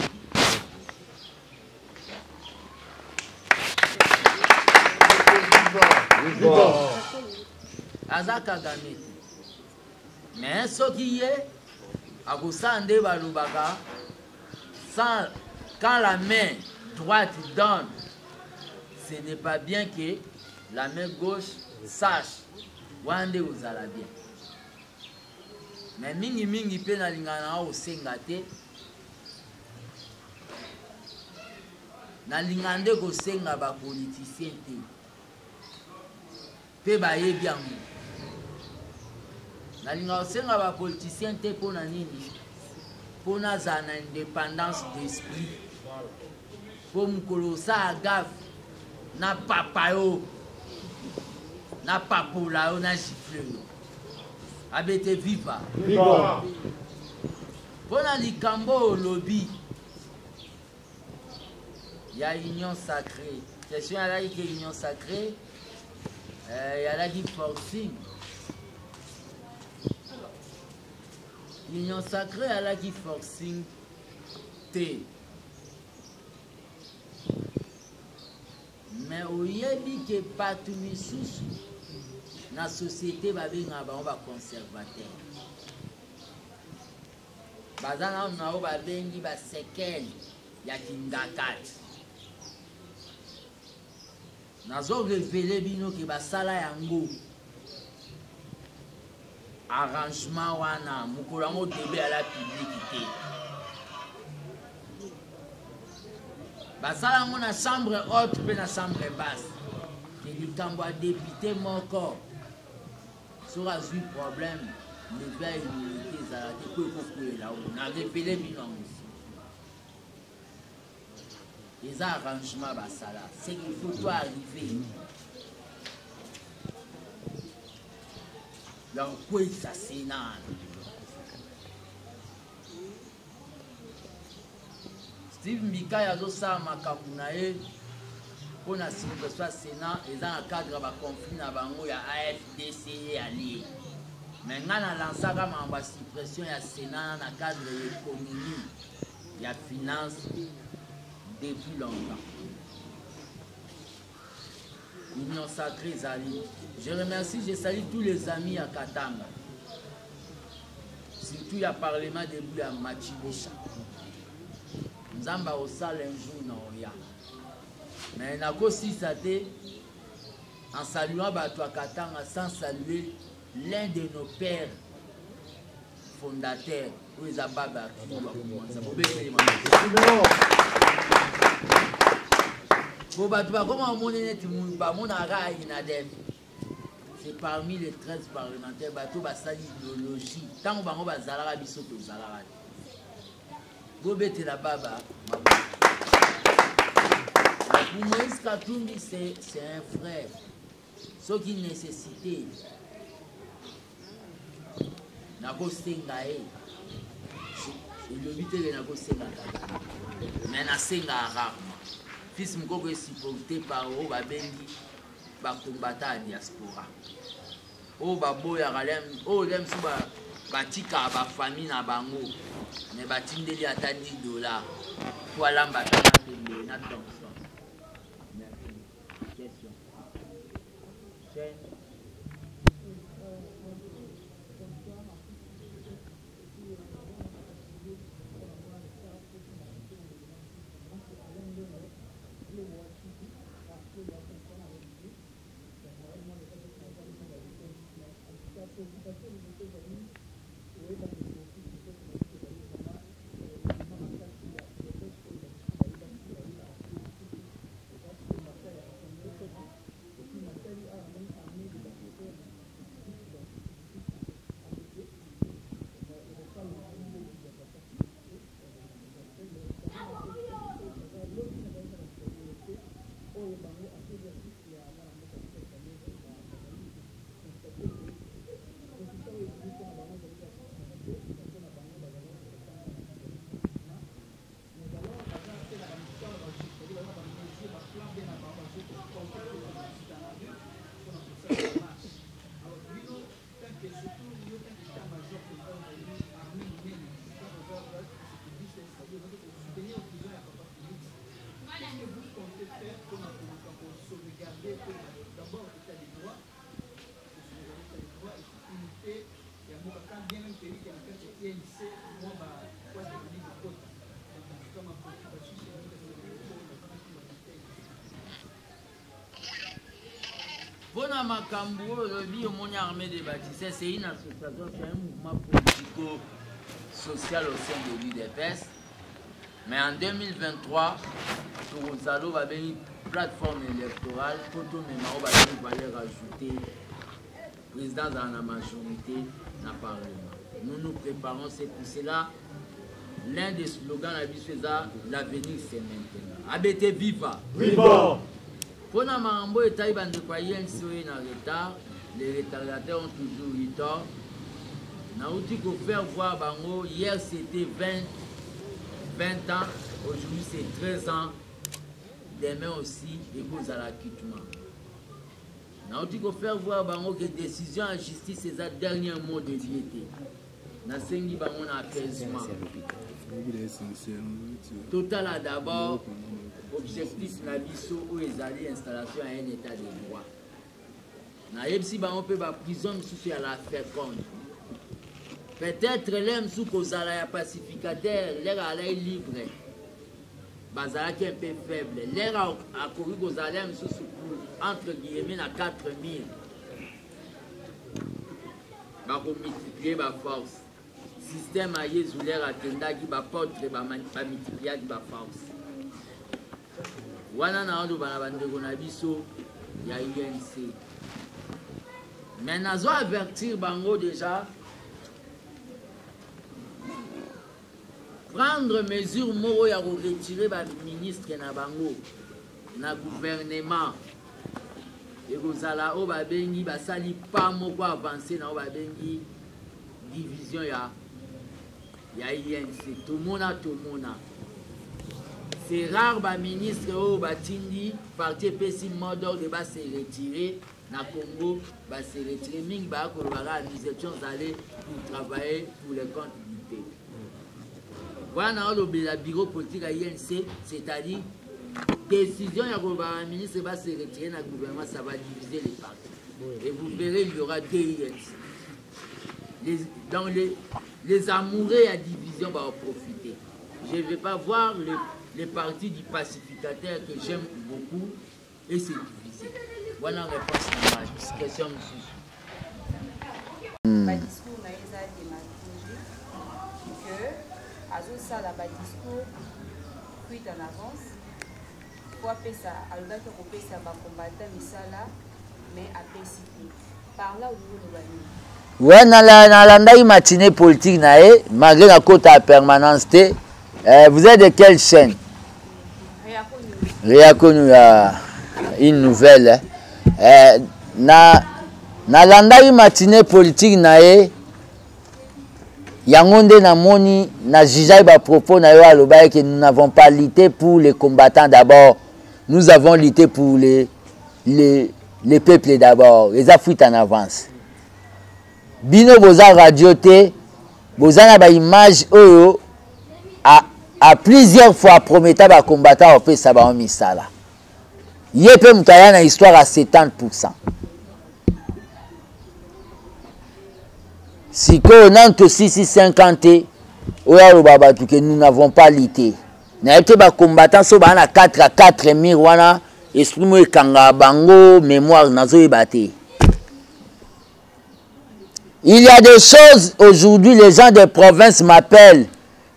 Speaker 1: Aza Kagame. Mais ce qui est, à Goussande Balubaka, quand la main droite donne, ce n'est pas bien que la main gauche sache Wande vous allez bien. Mais mingi mingi pe na lingana au sengate. Na lingande ko senga ba politicien te. Pe ba yebi yango. Na lingana senga ba politicien te pona nini? Pona za na indépendance d'esprit. Po mukolo sa agave na papa yo. Na papola yo na gifle yo. Abete viva.
Speaker 3: Viva.
Speaker 1: Pona likambo lobby. Il y a union sacrée. Question à la union sacrée. Il y a la forcing. L'union sacrée à la forcing T. Mais au yebi que patumi sous la société va venir on va conservateur. bazana nao babengi basekele ya kindakati nazo revele bino ke basala yango arrangement wana mokolo yango debe à la publicité basala yango na chambre haute mpe na chambre basse ke likambo ya député moko soki azwi problème leve ya immunité ezala te po ekokwela na revele bino yango eza arrangement basala c'est qu'il faut toi arriver donc kwesa sénat Steve Mbikai azosala makambo na ye mpona suppression ya sénat eza na cadre ya baconflit na bango ya AFDC ye allié mais nga nalansaka makambo ya suppression ya sénat na cadre ya économie ya finance depuis longtemps. Union sacrée Zali. Je remercie, je salue tous les amis à Katanga. Surtout il y a parlement début à Machibesha. Nzamba au salle un jour non rien. Mais n'a aussi saté en saluant Bato à Katanga sans saluer l'un de nos pères fondateurs. Où ils ababent à c'est parmi les 13 parlementaires bateau basali idéologie tant que bango bazalaka biso tozalaka bobetela baba pour Moïse Katumbi c'est un frère ce qui nécessité nakosenga ye elobi teke nakosenga mais nasenga rarement fils mokoko est supporté par oyo babengi bakombata ya diaspora oyo baboyaka oyo lem so batikaka bafamille na bango me batindeli ata $10 po alambata na pembe na Thompson. Question. Bona Makambo, le Biomoni Armée des Bâtisseurs, c'est une association, c'est un mouvement politico-social au sein de l'UDPS. Mais en 2023, Tourozalo va venir une plateforme électorale pour tout le monde va rajouter président dans la majorité dans le Parlement. Nous nous préparons, c'est pour cela l'un des slogans de la vie, c'est l'avenir c'est maintenant. ABT Viva!
Speaker 4: Viva!
Speaker 1: Pour la Marambo et Taïban de Payen, retard, les retardateurs ont toujours eu tort. Nous avons dit qu'il faut faire voir Bango. Hier c'était 20 ans, aujourd'hui c'est 13 ans. Demain aussi, et vous à l'acquittement. Nous avons dit qu'il faut faire voir Bango que décision en justice c'est le dernier mot de diété. Nous avons dit Bango un apaisement. Total d'abord. Objectif na biso ou ezali installation à un état de droit. Na yebsi ba on peut ba prison sous à la faire compte. Peut-être l'aime sous kozala pacificateur, l'air à l'air libre. Bazala qui est un peu faible. L'air à courir kozala l'aime sous entre guillemets à 4000. Bah pour multiplier ma force. Système à Yesu l'air à tenda qui va porter va multiplier ma force. Wana na ando bana bandeko na biso ya INC. Mais nazo avertir bango déjà. Prendre mesure moro ya retirer ba ministre na bango na gouvernement et kozala o ba bengi ba sali pas moko avancer na o ba bengi division ya INC tout mona. C'est rare ba ministre o ba tindi parti pesi modor de ba se retirer na Congo ba se retirer mingi ba ko ba nous étions allés pour travailler pour les comptes du pays. Voilà le bureau politique à INC, c'est-à-dire décision du ministre va se retirer dans le gouvernement, ça va diviser les partis. Et vous verrez, il y aura deux INC. Dans les amoureux à division vont en profiter. Je ne vais pas voir les partis du pacificateur que j'aime beaucoup et c'est divisé. Voilà la réponse à ma question.
Speaker 4: Ma discours n'a pas que ça la discours fuite en avance pour appeler ça alors que on peut ça va combattre misala mais après par là au niveau de la
Speaker 5: ouais na landa matinée politique nae malgré la cote à permanence vous êtes de quelle chaîne? Réaconnu une nouvelle na landa matinée politique nae Yangonde Namoni na jijai ba propos na yo aloba que nous n'avons pas lutté pour les combattants d'abord. Nous avons lutté pour les peuples d'abord. Les Africains en avance. Bino boza radio te boza na ba image oyo à plusieurs fois promettant ba combattants au pe ça ba misala. Yepe mutaya na histoire à 70%. Si on a 650, que nous n'avons pas lutté. Nous avons des combattants qui sont à 4 à 4 000, esprit moi kanga bango, mémoire nazo ebate. Il y a des choses aujourd'hui, les gens de province m'appellent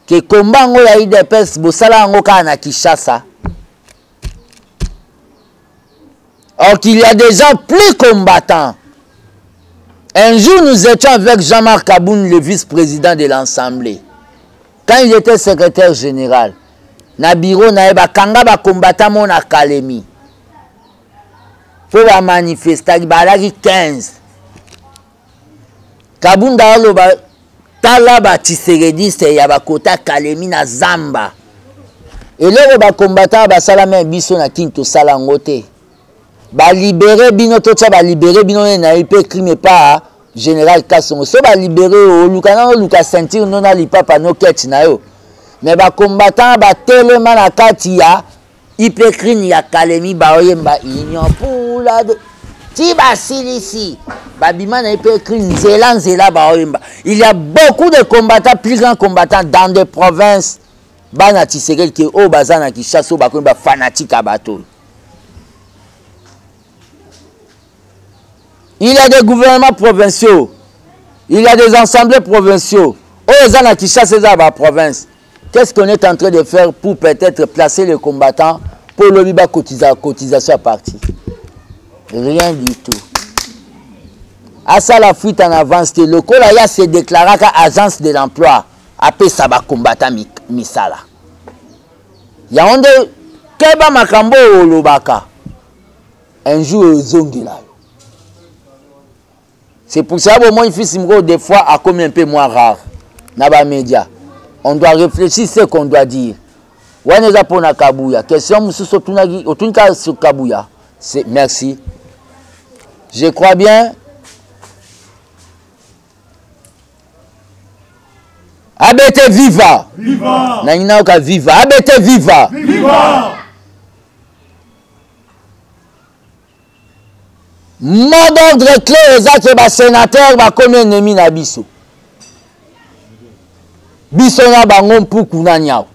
Speaker 5: que combat ngo ya IDPS bosala ngo ka na Kinshasa. Or qu'il y a des gens plus combattants. Un jour, nous étions avec Jean-Marc Kaboun, le vice-président de l'Assemblée. Quand il était secrétaire général, na bureau na eba kanga ba combattant mon académie. Pour la manifester, il y a 15. Kaboun da lo ba tala ba Tshisekedi c'est ya ba kota Kalemi na Zamba. Et là ba combattant ba salama biso na Kinto sala ngote. Ba libérer bino tocha ba libérer bino na IP crime pas général Kassongo so ba libérer o lukana o luka sentir non na lipapa no keti na yo mais ba combattant ba tellement na kati ya IP crime ya Kalemi ba oyemba union pour la ti ba silisi ba bima na IP crime zela ba oyemba. Il y a beaucoup de combattants, plus grands combattants dans des provinces bana Tshisekedi ke o bazana ki chasso ba ko ba fanatique à bateau. Il y a des gouvernements provinciaux, il y a des assemblées provinciaux. Oh, Zana qui chasse la province. Qu'est-ce qu'on est en train de faire pour peut-être placer les combattants pour le liba cotisation à partir? Rien du tout. À ça, la fuite en avance, le Kolaya s'est déclaré qu'à agence de l'emploi, après ça va combattre Misala. Il y a un de Keba Makambo au Lobaka. Un jour, ils ont là. C'est pour ça que moi, des fois, à comme un peu moins rare dans les médias. On doit réfléchir ce qu'on doit dire. Question sur Kabouya. Merci. Je crois bien. Abete viva. Viva. Nainauka viva. Abete viva. Viva. Mot d'ordre clair, les sénateurs va comme ennemi na biso. biso na bango mpuku na nyao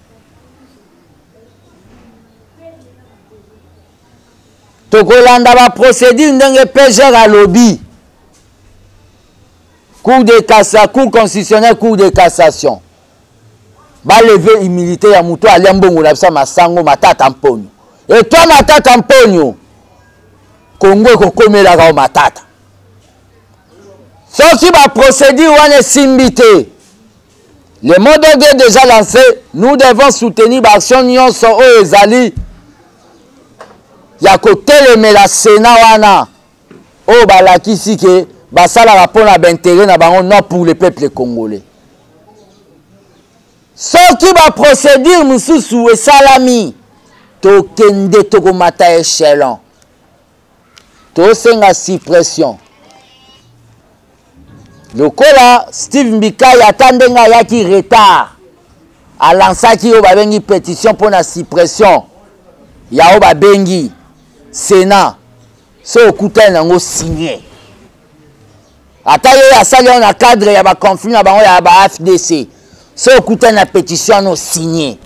Speaker 5: tokolanda ba procédure ndenge PGR alobi cour de cassation, cour constitutionnelle, cour de cassation ba lever immunité ya muto alia mbongo na bisa masango matata mponyo et toi matata mponyo Congo kokomela ka matata soki ba procédure wana simbité. Le mot d'ordre est déjà lancé. Nous devons soutenir l'action nyonso oyo ezali ya kotelemela Sénat wana oyo balakisi ke basalaka mpona baintérêt na bango non pour le peuple congolais. Soki baprocédure mosusu esalami tokende tokomata échelon tosenga suppression. Lokola Steve Mbikai ata ndenge ayaki retard alansaki oyo babengi pétition pour la suppression ya oyo babengi Sénat so okutani nango signé ata ye asali oyo na cadre ya baconflit na bango ya ba FDC so okutani na pétition no signé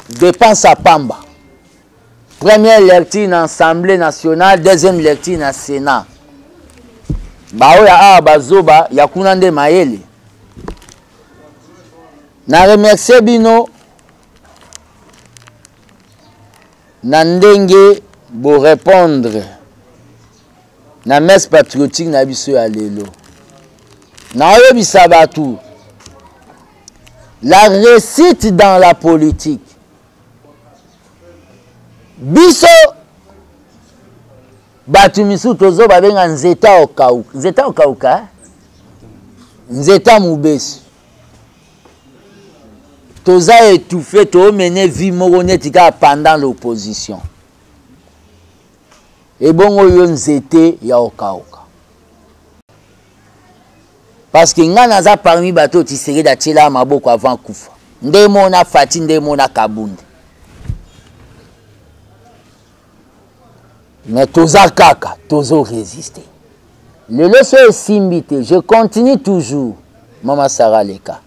Speaker 5: dépense à Pamba première lecture na Assemblée nationale deuxième lecture na Sénat bao ya awa bazoba ya kuna nde mayele na remercier bino na ndenge bo répondre na messe patriotique na biso ya lelo na oyebisa bato la réussite dans la politique biso batu misu tozo babenga nzeta okauka nzeta mubesu toza étouffé to mener vie moko neti ka pendant l'opposition ebongo yo nzete ya okauka parce que nga naza parmi bato Tshisekedi atiela maboko avant kufa nde mona Fati nde mona Kabunde mais toza kaka tozo résister le leçon est simbité je continue toujours Mama Sarah Leka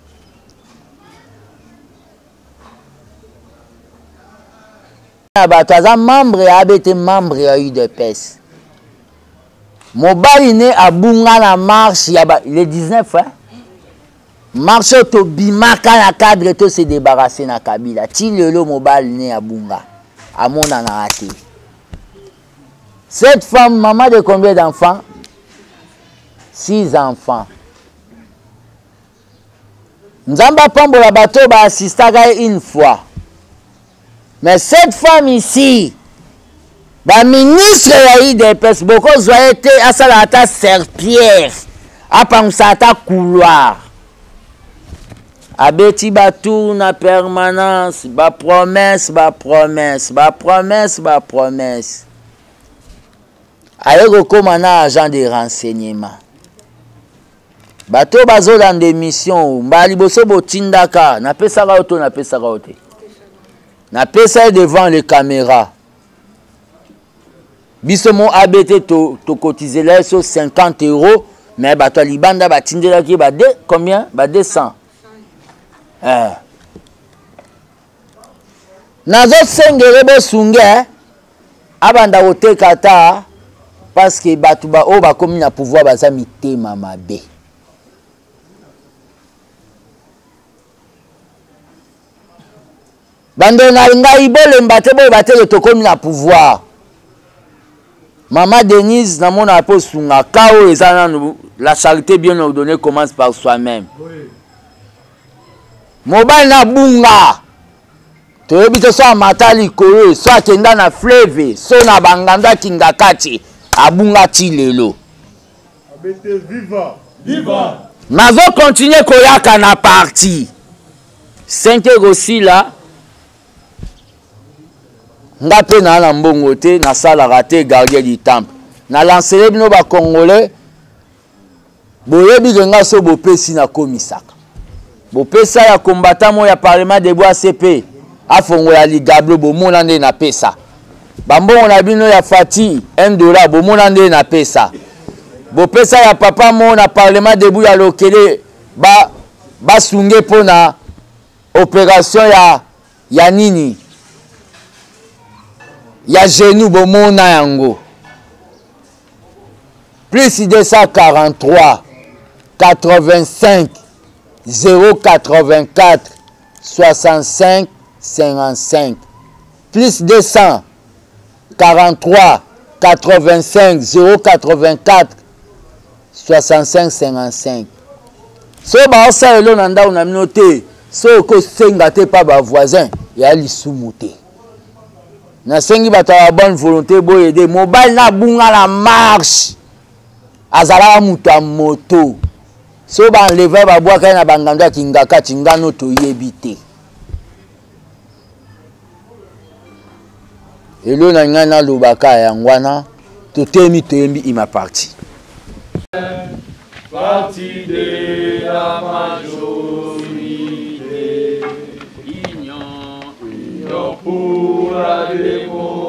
Speaker 5: bato aza membre ya abete membre ya UDPS mobali ne abunga na marche ya le 19 hein? Marche to bimaka na cadre to se débarrasser na Kabila ti lelo mobali ne abunga amona na raté. Cette femme, maman de combien d'enfants? 6 enfants. Nzamba Pambola bateau ba assistaka une fois. Mais cette femme ici, ba ministre ya IDPS, beaucoup zoye te asala ata serpillère, apangsa ata couloir. Abeti ba tour na permanence, ba promesse. Aye comme na agent de renseignement. Bato bazo dans des missions, mbali boso botindaka, na pesaka auto na pesaka auto. Na pesa devant les caméras. Biso mon ABT to cotiser là sur 50 €, mais bato libanda batindela ki ba de combien? Ba 200. Nazo sengere bo sunge abanda oteka ta parce que bato ba o ba komi na pouvoir baza mitema mabe. Bando na ngai bole mbate bo batele to komi na pouvoir. Maman Denise na mona po sunga kao ezana la charité bien ordonnée commence par soi-même. Oui. Mobile na bunga. To ebito so matali koyo so akenda na fleuve so na banganda kingakati abunga ti lelo.
Speaker 3: Abete viva.
Speaker 5: Nazo continuer koyaka na parti. 5 € aussi là. Nga pe na mbongo te na sala raté gardien du temple. Na lancer bino ba congolais. Boyebi nga so bopesi na komisaka. Bopesa ya combattant mo ya parlement de bois CP. Afongo ya ligablo bomona nde na pesa. Bambongo na bino ya Fati $1 bomona nde na pesa. bopesa ya papa mo na parlement debout ya lokele basunge mpo na opération ya nini ya genou bomona yango plus 243 85 084 65 55 plus 243 85 084 65 55 so baosa elo na ndako na bino te so okosenga te pa bavoisin ya lisumu te nasengi bato ya bonne volonté boyede mobali na bunga na marche azalaka moto ya moto so banleva babwaka ye na bangando ya kingaka tingano toyebi te elo na ngai nalobaka yango wana totemi toyembi ima parti
Speaker 1: Parti de la majorité, union pour la démocratie.